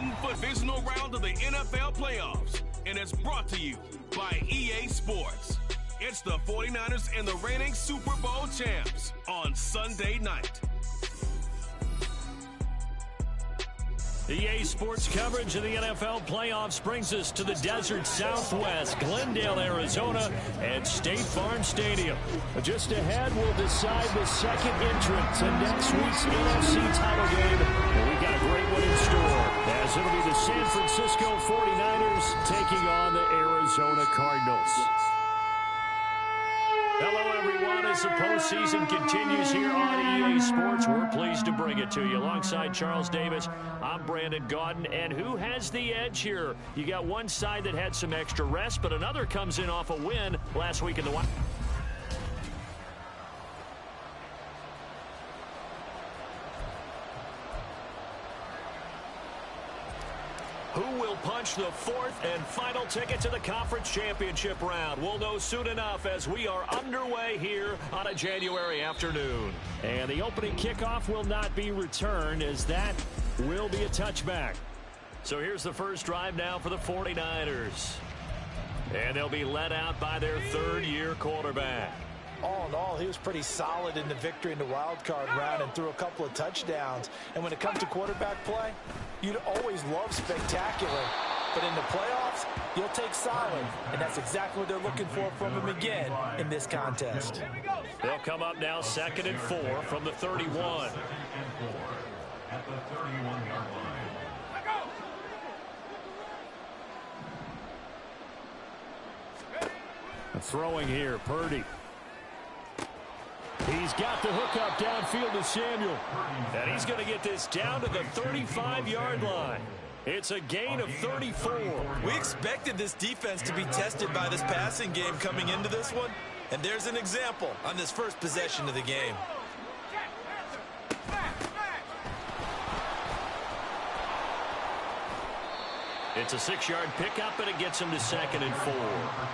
Madden divisional round of the NFL playoffs, and it's brought to you by EA Sports. It's the 49ers and the reigning Super Bowl champs on Sunday night. EA Sports coverage of the NFL playoffs brings us to the desert Southwest, Glendale, Arizona, and State Farm Stadium. Just ahead, we'll decide the second entrant to next week's NFC title game. And we've got a great one in store, as it'll be the San Francisco 49ers taking on the Arizona Cardinals. Hello, everyone. As the postseason continues here on EA Sports, we're pleased to bring it to you. Alongside Charles Davis, I'm Brandon Gaudin. And who has the edge here? You got one side that had some extra rest, but another comes in off a win last week in the Who will punch the fourth and final ticket to the conference championship round? We'll know soon enough as we are underway here on a January afternoon. And the opening kickoff will not be returned, as that will be a touchback. So here's the first drive now for the 49ers. And they'll be led out by their third-year quarterback. All in all, he was pretty solid in the victory in the wild card round and threw a couple of touchdowns. And when it comes to quarterback play, you'd always love spectacular. But in the playoffs, you'll take solid. And that's exactly what they're looking for from him again in this contest. They'll come up now 2nd and 4 from the 31. At the 31-yard line. Throwing here, Purdy. He's got the hook up downfield to Samuel. And he's going to get this down to the 35-yard line. It's a gain of 34. We expected this defense to be tested by this passing game coming into this one. And there's an example on this first possession of the game. It's a 6-yard pickup, and it gets him to 2nd and 4.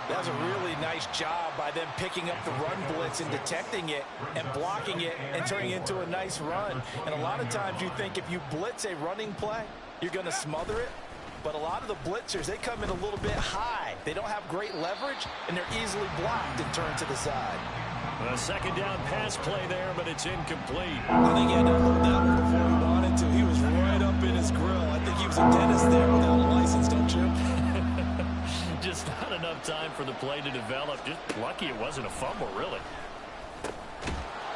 That was a really nice job by them picking up the run blitz and detecting it and blocking it and turning it into a nice run. And a lot of times you think if you blitz a running play, you're going to smother it. But a lot of the blitzers, they come in a little bit high. They don't have great leverage, and they're easily blocked and turned to the side. A second down pass play there, but it's incomplete. I think he had to hold that one before he wanted to. He was right up in his grill. I think he was a dentist there without a license, don't you? Just not enough time for the play to develop. Just lucky it wasn't a fumble, really.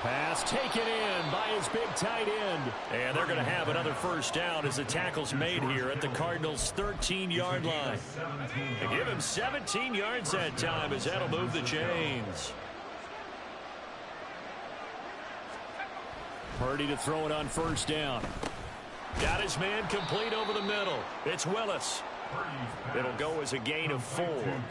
Pass taken in by his big tight end. And they're going to have another first down as the tackle's made here at the Cardinals' 13-yard line. They give him 17 yards that time, as that'll move the chains. Purdy to throw it on first down. Got his man complete over the middle. It's Willis. It'll go as a gain of 4,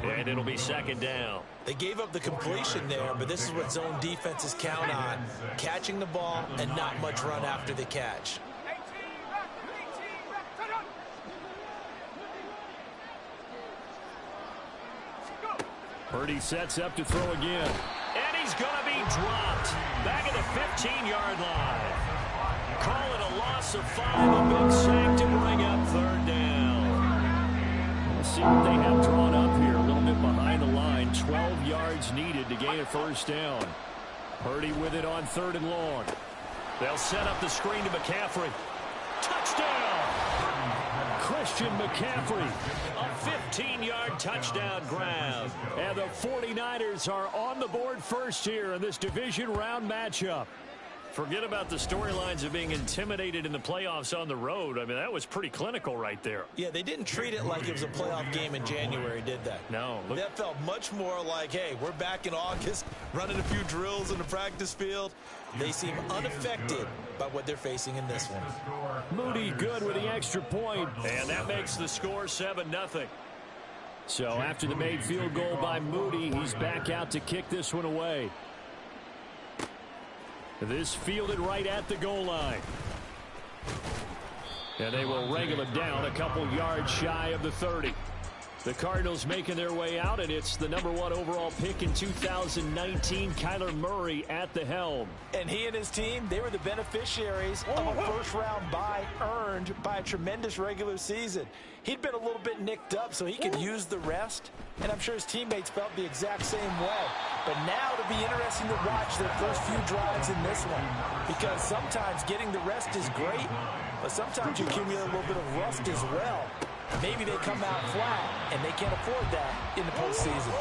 and it'll be 2nd down. They gave up the completion there, but this is what zone defenses count on. Catching the ball and not much run after the catch. Purdy sets up to throw again. And he's going to be dropped. Back at the 15-yard line. Call it a loss of 5. A big sack to bring up 3rd down. Let's see what they have drawn up here. A little bit behind the line. 12 yards needed to gain a first down. Purdy with it on 3rd and long. They'll set up the screen to McCaffrey. Touchdown! Christian McCaffrey. A 15-yard touchdown grab. And the 49ers are on the board first here in this division round matchup. Forget about the storylines of being intimidated in the playoffs on the road. I mean, that was pretty clinical right there. Yeah, they didn't treat it like it was a playoff game in January, did they? No. That felt much more like, hey, we're back in August, running a few drills in the practice field. They seem unaffected by what they're facing in this one. Moody good with the extra point. And that makes the score 7-0. So after the made field goal by Moody, he's back out to kick this one away. This fielded right at the goal line. And they will wrangle it down a couple yards shy of the 30. The Cardinals making their way out, and it's the #1 overall pick in 2019, Kyler Murray at the helm. And he and his team, they were the beneficiaries of a first-round bye earned by a tremendous regular season. He'd been a little bit nicked up, so he could use the rest, and I'm sure his teammates felt the exact same way. But now it'll be interesting to watch their first few drives in this one, because sometimes getting the rest is great, but sometimes you accumulate a little bit of rust as well. Maybe they come out flat, and they can't afford that in the postseason.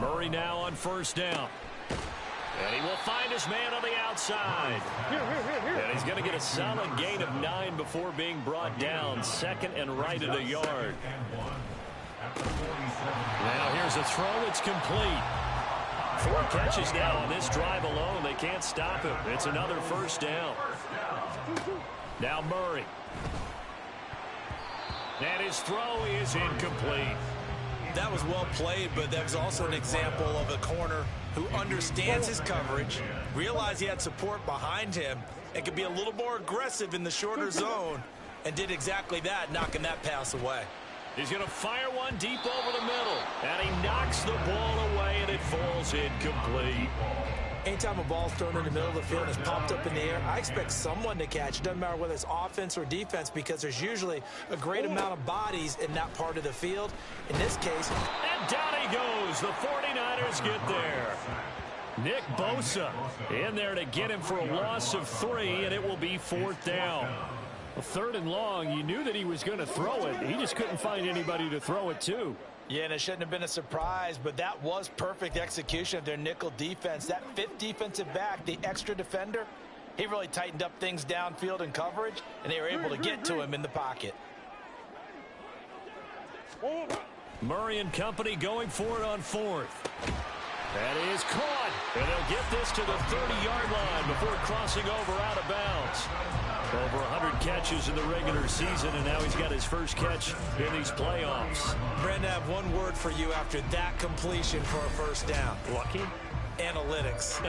Murray now on first down. And he will find his man on the outside. And he's going to get a solid gain of 9 before being brought down. Second and right at a yard. Now here's a throw. It's complete. 4 catches now on this drive alone. They can't stop him. It's another first down. Now Murray. And his throw is incomplete. That was well played, but that was also an example of a corner who understands his coverage, realized he had support behind him, and could be a little more aggressive in the shorter zone, and did exactly that, knocking that pass away. He's going to fire one deep over the middle, and he knocks the ball away, and it falls incomplete. Anytime a ball's thrown in the middle of the field and is popped up in the air, I expect someone to catch. It doesn't matter whether it's offense or defense, because there's usually a great amount of bodies in that part of the field. In this case, and down he goes. The 49ers get there. Nick Bosa in there to get him for a loss of 3, and it will be 4th down. A 3rd and long. You knew that he was going to throw it. He just couldn't find anybody to throw it to. Yeah, and it shouldn't have been a surprise, but that was perfect execution of their nickel defense. That 5th defensive back, the extra defender, he really tightened up things downfield in coverage, and they were able to get to him in the pocket. Murray and company going for it on 4th. That is caught, and they'll get this to the 30-yard line before crossing over out of bounds. Over 100 catches in the regular season, and now he's got his first catch in these playoffs. Brandon, I have one word for you after that completion for a first down. Lucky? Analytics.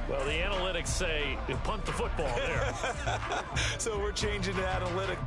Well, the analytics say punt the football there. So we're changing to analytics.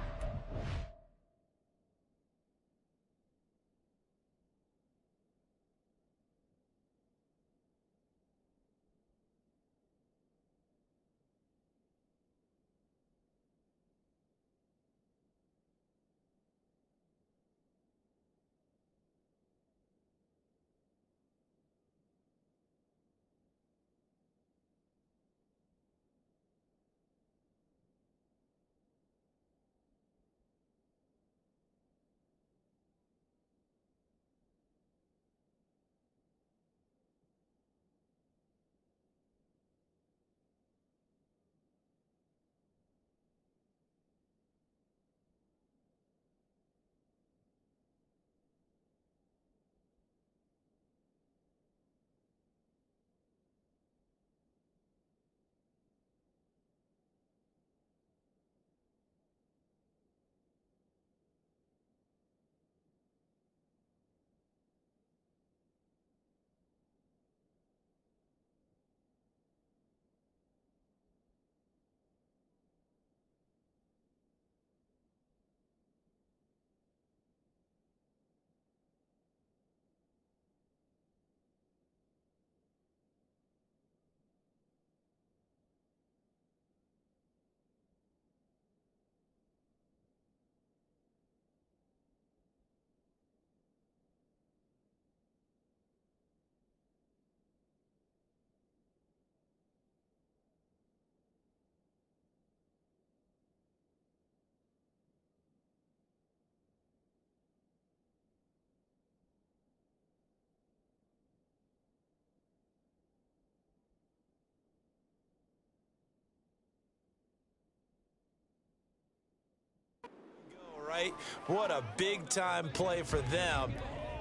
Right? What a big-time play for them,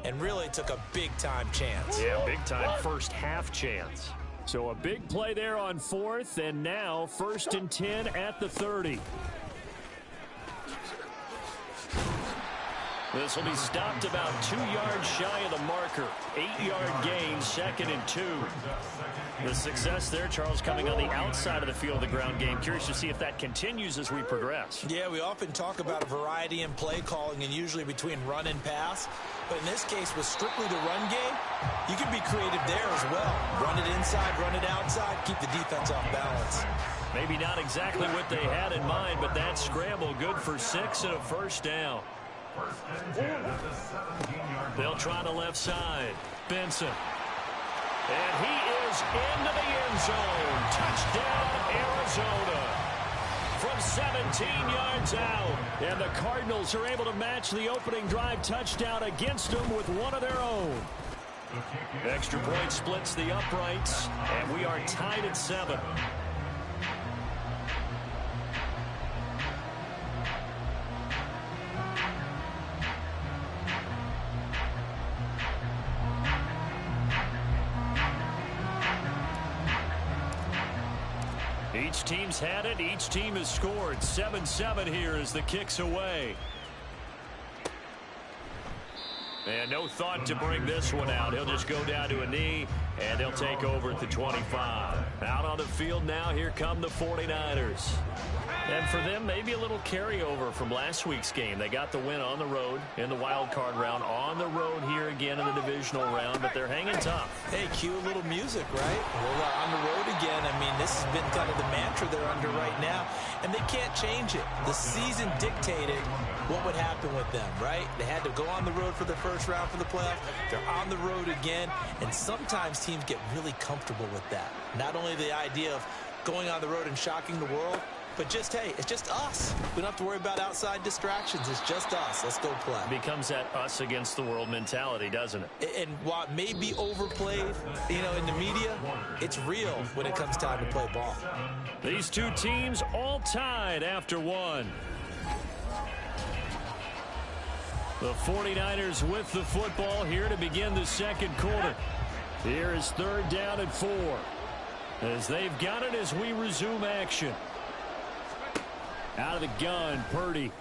and really took a big-time chance. Yeah, big-time first half chance. So a big play there on 4th, and now 1st and 10 at the 30. This will be stopped about 2 yards shy of the marker. 8-yard gain, 2nd and 2. The success there, Charles, coming on the outside of the field of the ground game. Curious to see if that continues as we progress. Yeah, we often talk about a variety in play calling and usually between run and pass. But in this case, with strictly the run game, you can be creative there as well. Run it inside, run it outside, keep the defense off balance. Maybe not exactly what they had in mind, but that scramble good for 6 and a first down. They'll try the left side. Benson. And he is into the end zone. Touchdown, Arizona. From 17 yards out. And the Cardinals are able to match the opening drive touchdown against them with one of their own. Extra point splits the uprights, and we are tied at 7. Each team's had it. Each team has scored. 7-7 here as the kick's away. And no thought to bring this one out. He'll just go down to a knee, and they'll take over at the 25. Out on the field now, here come the 49ers. And for them, maybe a little carryover from last week's game. They got the win on the road in the wild card round. On the road here again in the divisional round, but they're hanging tough. Hey, cue a little music, right? Well, on the road again. I mean, this has been kind of the mantra they're under right now, and they can't change it. The season dictated what would happen with them, right? They had to go on the road for the first round for the playoffs. They're on the road again, and sometimes teams get really comfortable with that. Not only the idea of going on the road and shocking the world, but just, hey, it's just us. We don't have to worry about outside distractions. It's just us. Let's go play. It becomes that us against the world mentality, doesn't it? And while it may be overplayed, in the media, it's real when it comes time to play ball. These two teams all tied after one. The 49ers with the football here to begin the second quarter. Here is 3rd down and 4. As they've got it as we resume action. Out of the gun, Purdy.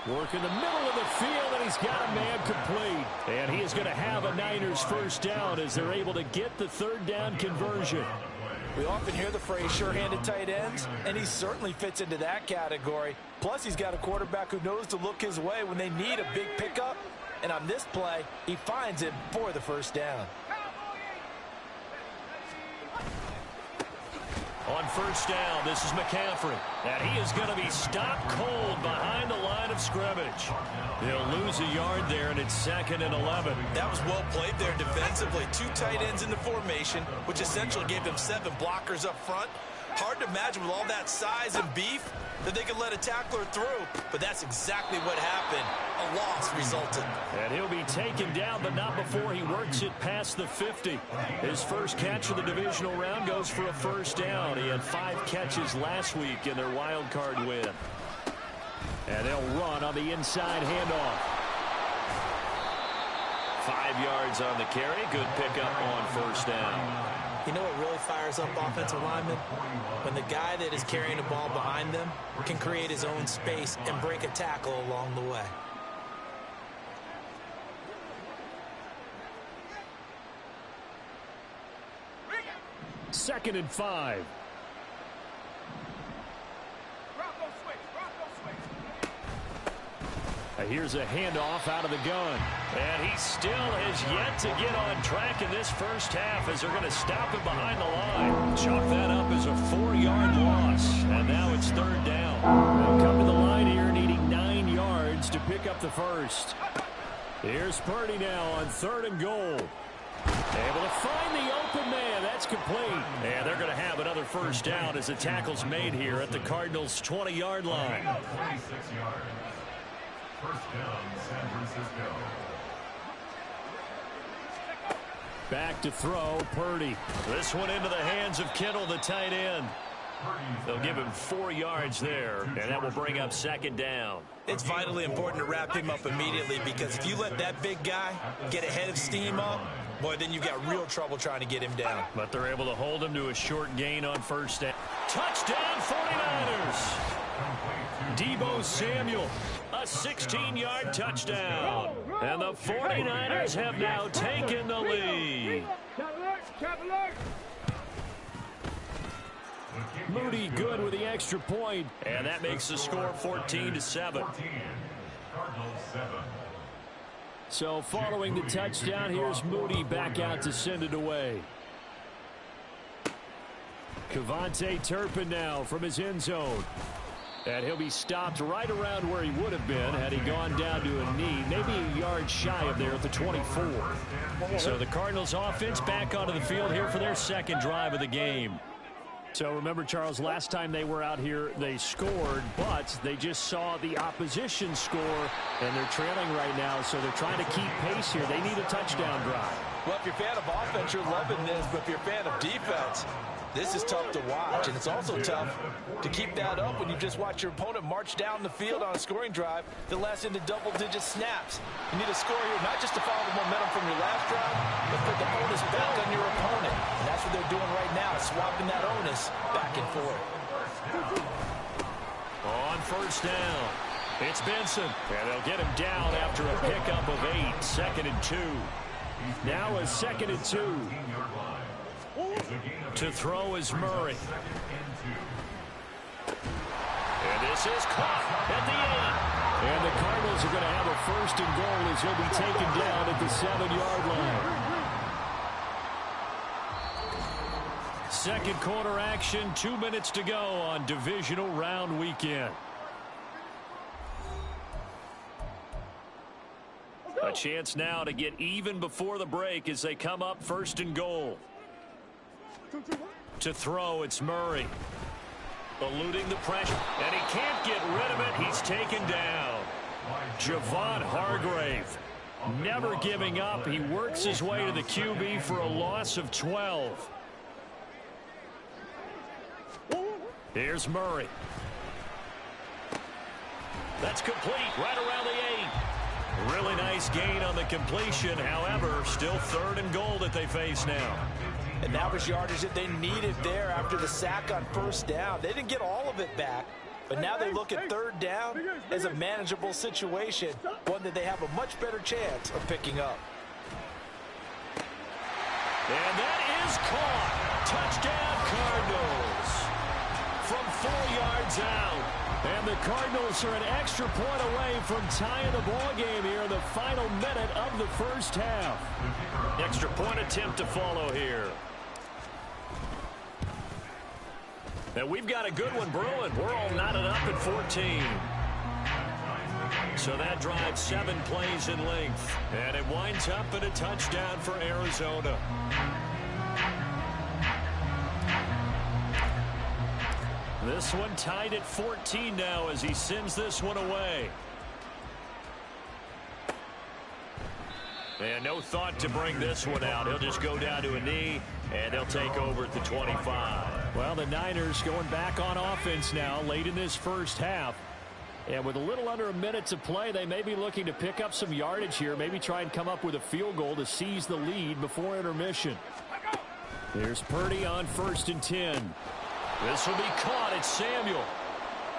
Work in the middle of the field, and he's got a man complete. And he is going to have a Niners first down as they're able to get the 3rd down conversion. We often hear the phrase sure-handed tight ends, and he certainly fits into that category. Plus, he's got a quarterback who knows to look his way when they need a big pickup. And on this play, he finds it for the first down. On first down, this is McCaffrey. And he is going to be stopped cold behind the line of scrimmage. He'll lose a yard there, and it's 2nd and 11. That was well played there defensively. 2 tight ends in the formation, which essentially gave them 7 blockers up front. Hard to imagine with all that size and beef that they could let a tackler through, but that's exactly what happened. A loss resulted. And he'll be taken down, but not before he works it past the 50. His first catch of the divisional round goes for a first down. He had 5 catches last week in their wild card win. And they'll run on the inside handoff. 5 yards on the carry. Good pickup on first down. You know what really fires up offensive linemen? When the guy that is carrying the ball behind them can create his own space and break a tackle along the way. Second and 5. Here's a handoff out of the gun. And he still has yet to get on track in this first half as they're going to stop him behind the line. Chalk that up as a 4-yard loss. And now it's 3rd down. They'll come to the line here needing 9 yards to pick up the first. Here's Purdy now on 3rd and goal. Able to find the open man. That's complete. And they're going to have another first down as the tackle's made here at the Cardinals' 20-yard line. 26 yards. First down, San Francisco. Back to throw, Purdy. This one into the hands of Kittle, the tight end. They'll give him 4 yards there, and that will bring up 2nd down. It's vitally important to wrap him up immediately because if you let that big guy get ahead of steam up, boy, then you've got real trouble trying to get him down. But they're able to hold him to a short gain on first down. Touchdown, 49ers! Deebo Samuel. A a 16-yard touchdown. And the 49ers have now taken the lead. Moody good with the extra point, and that makes the score 14-7. So following the touchdown, here's Moody back out to send it away. Kevontae Turpin now from his end zone. And he'll be stopped right around where he would have been had he gone down to a knee, maybe a yard shy of there at the 24. So the Cardinals offense back onto the field here for their second drive of the game. So remember, Charles, last time they were out here, they scored, but they just saw the opposition score, and they're trailing right now, so they're trying to keep pace here. They need a touchdown drive. Well, if you're a fan of offense, you're loving this, but if you're a fan of defense, this is tough to watch, and it's also tough to keep that up when you just watch your opponent march down the field on a scoring drive that lasts into double-digit snaps. You need a score here, not just to follow the momentum from your last drive, but put the onus back on your opponent. And that's what they're doing right now, swapping that onus back and forth. On first down, it's Benson, and they'll get him down after a pickup of 8, 2nd and 2. Now a 2nd and 2. To throw is Murray. And this is caught at the 8. And the Cardinals are going to have a 1st and goal as he'll be taken down at the 7-yard line. Second quarter action, 2 minutes to go on divisional round weekend. A chance now to get even before the break as they come up 1st and goal. To throw, it's Murray. Eluding the pressure, and he can't get rid of it. He's taken down. Javon Hargrave, never giving up. He works his way to the QB for a loss of 12. Here's Murray. That's complete right around the 8. Really nice gain on the completion. However, still 3rd and goal that they face now. And that was yardage that they needed there after the sack on 1st down. They didn't get all of it back, but now they look at 3rd down as a manageable situation, one that they have a much better chance of picking up. And that is caught. Touchdown Cardinals from 4 yards out. And the Cardinals are an extra point away from tying the ball game here in the final minute of the 1st half. Extra point attempt to follow here. And we've got a good one brewing. We're all knotted up at 14. So that drives 7 plays in length. And it winds up in a touchdown for Arizona. This one tied at 14 now as he sends this one away. And no thought to bring this one out. He'll just go down to a knee, and they'll take over at the 25. Well, the Niners going back on offense now late in this 1st half. And with a little under a minute to play, they may be looking to pick up some yardage here, maybe try and come up with a field goal to seize the lead before intermission. Here's Purdy on 1st and 10. This will be caught at Samuel.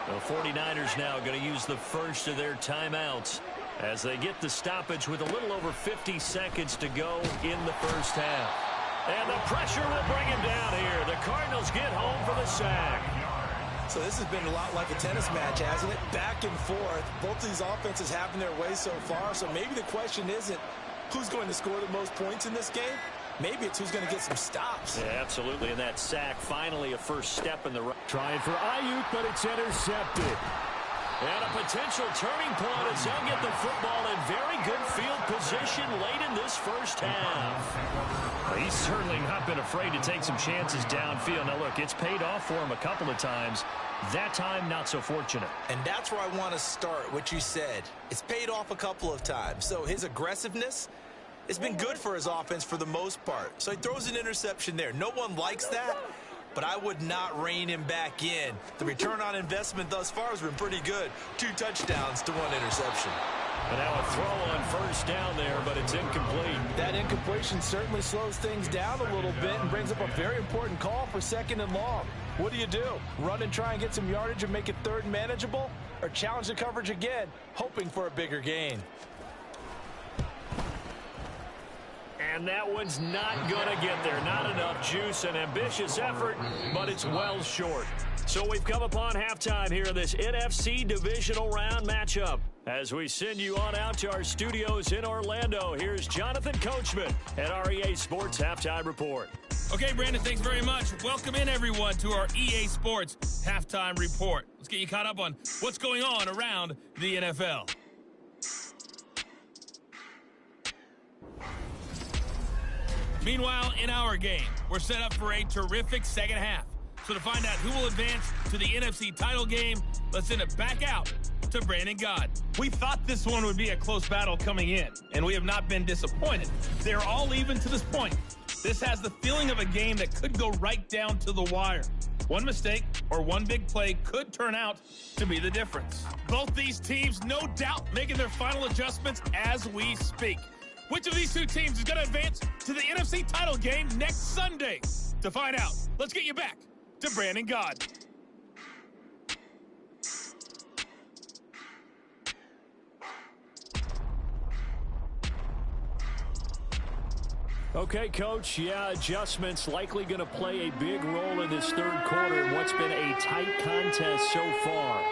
The 49ers now going to use the first of their timeouts as they get the stoppage with a little over 50 seconds to go in the 1st half. And the pressure will bring him down here. The Cardinals get home for the sack. So this has been a lot like a tennis match, hasn't it? Back and forth. Both of these offenses having their way so far. So maybe the question isn't who's going to score the most points in this game. Maybe it's who's going to get some stops. Yeah, absolutely. And that sack, finally a first step in the right. Trying for Ayuk, but it's intercepted. And a potential turning point as they'll get the football in very good field position late in this 1st half. He's certainly not been afraid to take some chances downfield. Now, look, it's paid off for him a couple of times. That time, not so fortunate. And that's where I want to start, what you said. It's paid off a couple of times. So his aggressiveness, it's been good for his offense for the most part. So he throws an interception there. No one likes that, but I would not rein him back in. The return on investment thus far has been pretty good. 2 touchdowns to 1 interception. And now a throw on 1st down there, but it's incomplete. That incompletion certainly slows things down a little bit and brings up a very important call for 2nd and long. What do? Run and try and get some yardage and make it third and manageable? Or challenge the coverage again, hoping for a bigger gain? And that one's not going to get there. Not enough juice. An ambitious effort, but it's well short. So we've come upon halftime here in this NFC divisional round matchup. As we send you on out to our studios in Orlando, here's Jonathan Coachman at our EA Sports Halftime Report. Okay, Brandon, thanks very much. Welcome in, everyone, to our EA Sports Halftime Report. Let's get you caught up on what's going on around the NFL. Meanwhile, in our game, we're set up for a terrific second half. So to find out who will advance to the NFC title game, let's send it back out to Brandon God. We thought this one would be a close battle coming in, and we have not been disappointed. They're all even to this point. This has the feeling of a game that could go right down to the wire. One mistake or one big play could turn out to be the difference. Both these teams, no doubt, making their final adjustments as we speak. Which of these two teams is going to advance to the NFC title game next Sunday? To find out, let's get you back to Brandon God. Okay, Coach, adjustments likely going to play a big role in this third quarter in what's been a tight contest so far.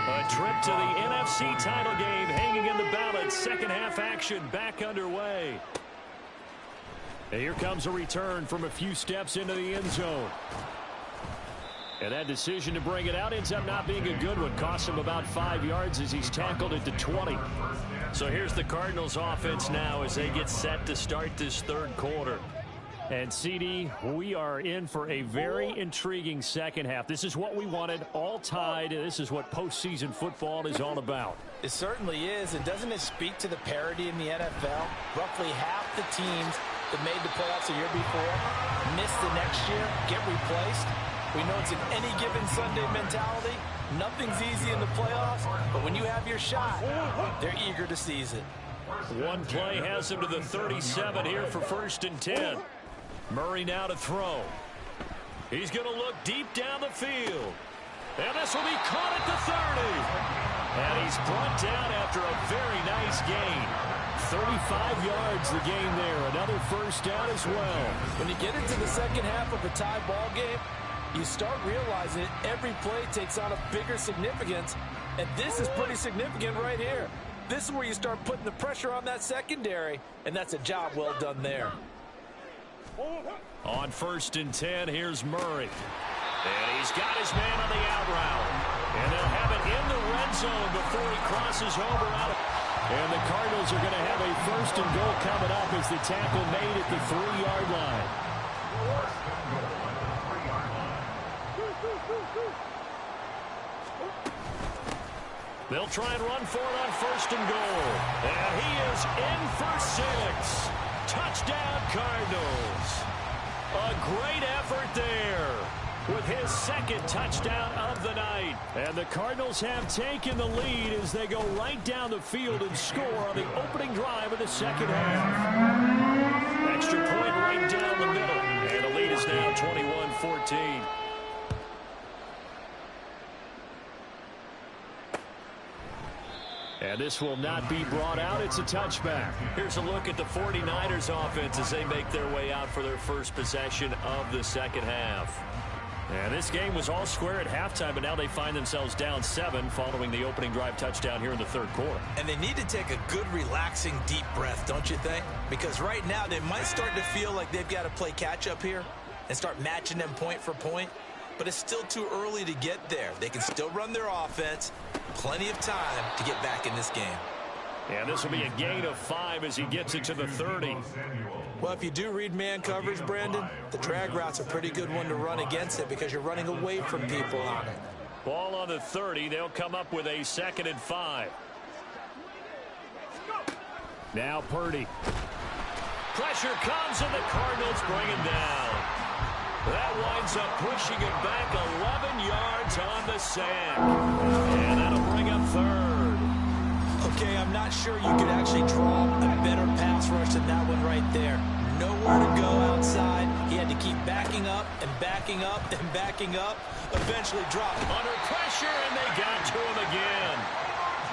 A trip to the NFC title game hanging in the balance. Second half action back underway. And here comes a return from a few steps into the end zone. And that decision to bring it out ends up not being a good one. Costs him about 5 yards as he's tackled at the 20. So here's the Cardinals offense now as they get set to start this third quarter. And CD, we are in for a very intriguing second half. This is what we wanted, all tied. This is what postseason football is all about. It certainly is, and doesn't it speak to the parity in the NFL? Roughly half the teams that made the playoffs the year before miss the next year, get replaced. We know it's an any given Sunday mentality. Nothing's easy in the playoffs, but when you have your shot, they're eager to seize it. One play has him to the 37 here for 1st and 10. Murray now to throw. He's going to look deep down the field. And this will be caught at the 30. And he's brought down after a very nice gain. 35 yards the gain there. Another first down as well. When you get into the second half of a tie ball game, you start realizing every play takes on a bigger significance. And this is pretty significant right here. This is where you start putting the pressure on that secondary. And that's a job well done there. On 1st and 10, here's Murray. And he's got his man on the out route. And they'll have it in the red zone before he crosses over out of. And the Cardinals are going to have a 1st and goal coming up as the tackle made at the 3-yard line. They'll try and run for it on 1st and goal. And he is in for 6. Touchdown, Cardinals. A great effort there with his second touchdown of the night. And the Cardinals have taken the lead as they go right down the field and score on the opening drive of the second half. Extra point right down the middle. And the lead is now 21-14. And this will not be brought out. It's a touchback. Here's a look at the 49ers offense as they make their way out for their first possession of the second half. And this game was all square at halftime, but now they find themselves down 7 following the opening drive touchdown here in the third quarter. And they need to take a good, relaxing, deep breath, don't you think? Because right now they might start to feel like they've got to play catch-up here and start matching them point for point. But it's still too early to get there. They can still run their offense. Plenty of time to get back in this game. And this will be a gain of 5 as he gets it to the 30. Well, if you do read man coverage, Brandon, the drag route's a pretty good one to run against it because you're running away from people on it. Ball on the 30. They'll come up with a 2nd and 5. Now Purdy. Pressure comes and the Cardinals bring him down. That winds up pushing him back 11 yards on the sack. And that'll bring up 3rd. Okay, I'm not sure you could actually draw a better pass rush than that one right there. Nowhere nowhere to go outside. He had to keep backing up and backing up and backing up. Eventually dropped. Under pressure, and they got to him again.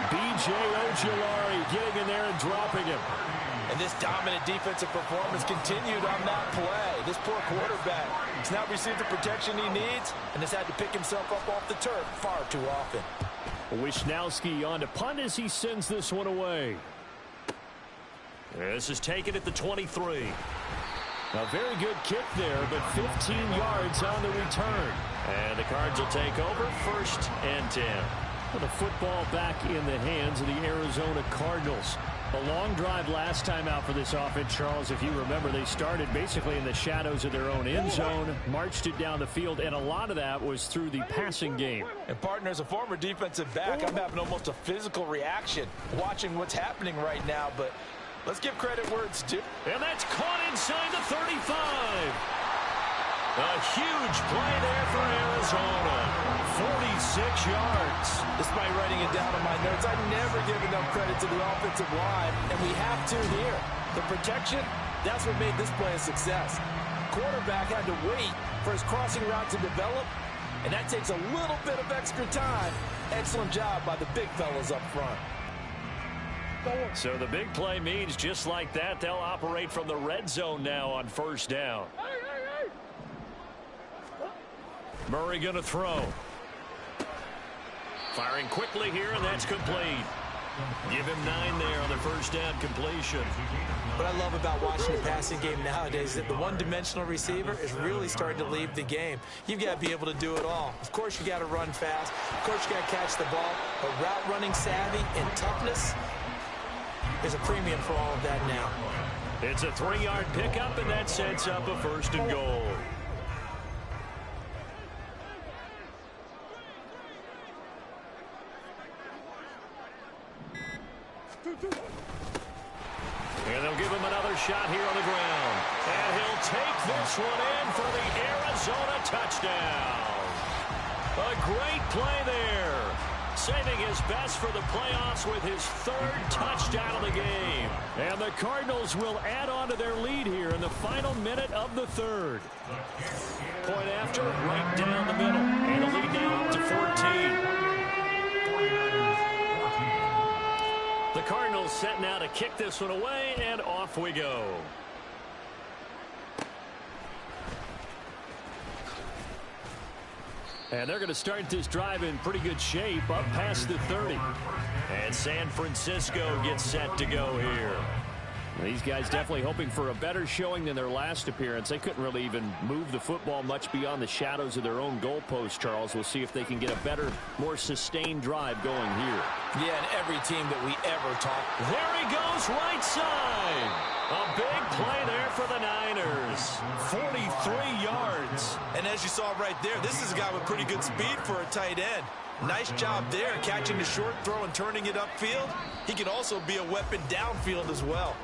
B.J. Ojulari getting in there and dropping him. And this dominant defensive performance continued on that play. This poor quarterback has not received the protection he needs and has had to pick himself up off the turf far too often. Wisnowski on to punt as he sends this one away. This is taken at the 23. A very good kick there, but 15 yards on the return. And the Cards will take over, 1st and 10. With the football back in the hands of the Arizona Cardinals. A long drive last time out for this offense, Charles. If you remember, they started basically in the shadows of their own end zone, marched it down the field, and a lot of that was through the passing game. And partner, as a former defensive back, I'm having almost a physical reaction watching what's happening right now, but let's give credit where it's due. And that's caught inside the 35. A huge play there for Arizona. 46 yards. Despite writing it down on my notes, I never give enough credit to the offensive line, and we have to here. The protection, that's what made this play a success. Quarterback had to wait for his crossing route to develop, and that takes a little bit of extra time. Excellent job by the big fellas up front. So the big play means just like that, they'll operate from the red zone now on 1st down. Murray going to throw. Firing quickly here, and that's complete. Give him 9 there on the 1st down completion. What I love about watching the passing game nowadays is that the one-dimensional receiver is really starting to leave the game. You've got to be able to do it all. Of course, you got to run fast. Of course, you got to catch the ball. But route running savvy and toughness, there's a premium for all of that now. It's a 3-yard pickup, and that sets up a 1st and goal. And they'll give him another shot here on the ground. And he'll take this one in for the Arizona touchdown. A great play there. Saving his best for the playoffs with his 3rd touchdown of the game. And the Cardinals will add on to their lead here in the final minute of the 3rd. Point after, right down the middle. And a lead now up to 14. The Cardinals set now to kick this one away, and off we go. And they're going to start this drive in pretty good shape, up past the 30. And San Francisco gets set to go here. These guys definitely hoping for a better showing than their last appearance. They couldn't really even move the football much beyond the shadows of their own goalpost, Charles. We'll see if they can get a better, more sustained drive going here. Yeah, and every team that we ever talk. There he goes, right side. A big play there for the Niners. 43 yards. And as you saw right there, this is a guy with pretty good speed for a tight end. Nice job there, catching the short throw and turning it upfield. He can also be a weapon downfield as well.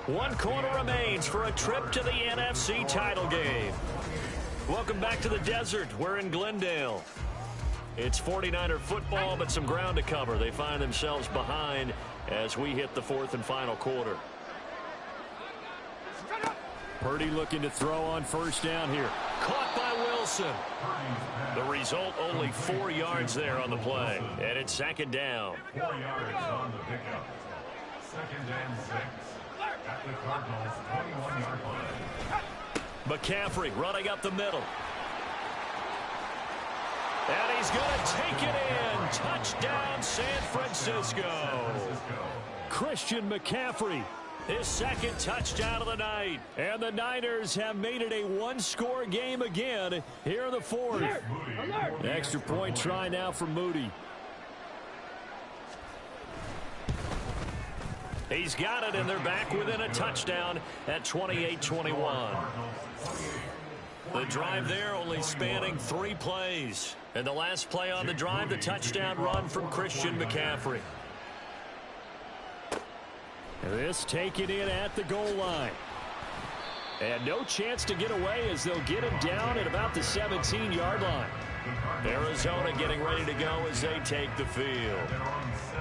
1 quarter remains for a trip to the NFC title game. Welcome back to the desert. We're in Glendale. It's 49er football, but some ground to cover. They find themselves behind as we hit the 4th and final quarter. Purdy looking to throw on 1st down here. Caught by Wilson. The result, only 4 yards there on the play. And it's 2nd down. 4 yards on the pickup. 2nd and 6. At the Cardinals' 21-yard line. McCaffrey running up the middle. And he's going to take it in. Touchdown, San Francisco. Christian McCaffrey, his 2nd touchdown of the night. And the Niners have made it a 1-score game again here in the 4th. Extra point try now for Moody. He's got it, and they're back within a touchdown at 28-21. The drive there only spanning 3 plays. And the last play on the drive, the touchdown run from Christian McCaffrey. This taken in at the goal line. And no chance to get away as they'll get him down at about the 17-yard line. Arizona getting ready to go as they take the field.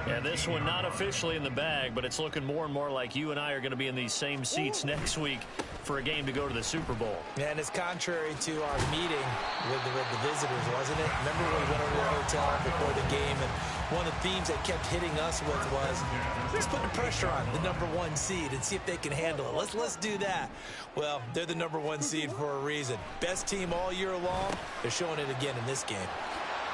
And this one not officially in the bag, but it's looking more and more like you and I are going to be in these same seats next week for a game to go to the Super Bowl. And it's contrary to our meeting with the visitors, wasn't it? Remember when we went over to the hotel before the game, and one of the themes that kept hitting us with was, let's put the pressure on the #1 seed and see if they can handle it. Let's do that. Well, they're the #1 seed for a reason. Best team all year long. They're showing it again in this game.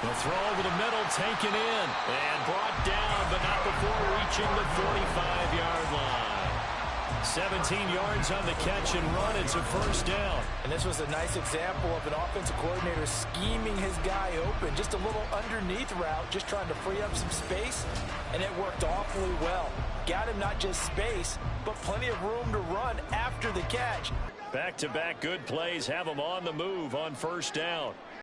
The throw over the middle, taken in, and brought down, but not before reaching the 45-yard line. 17 yards on the catch and run. It's a first down. And this was a nice example of an offensive coordinator scheming his guy open. Just a little underneath route, just trying to free up some space, and it worked awfully well. Got him not just space, but plenty of room to run after the catch. Back-to-back good plays have him on the move on first down.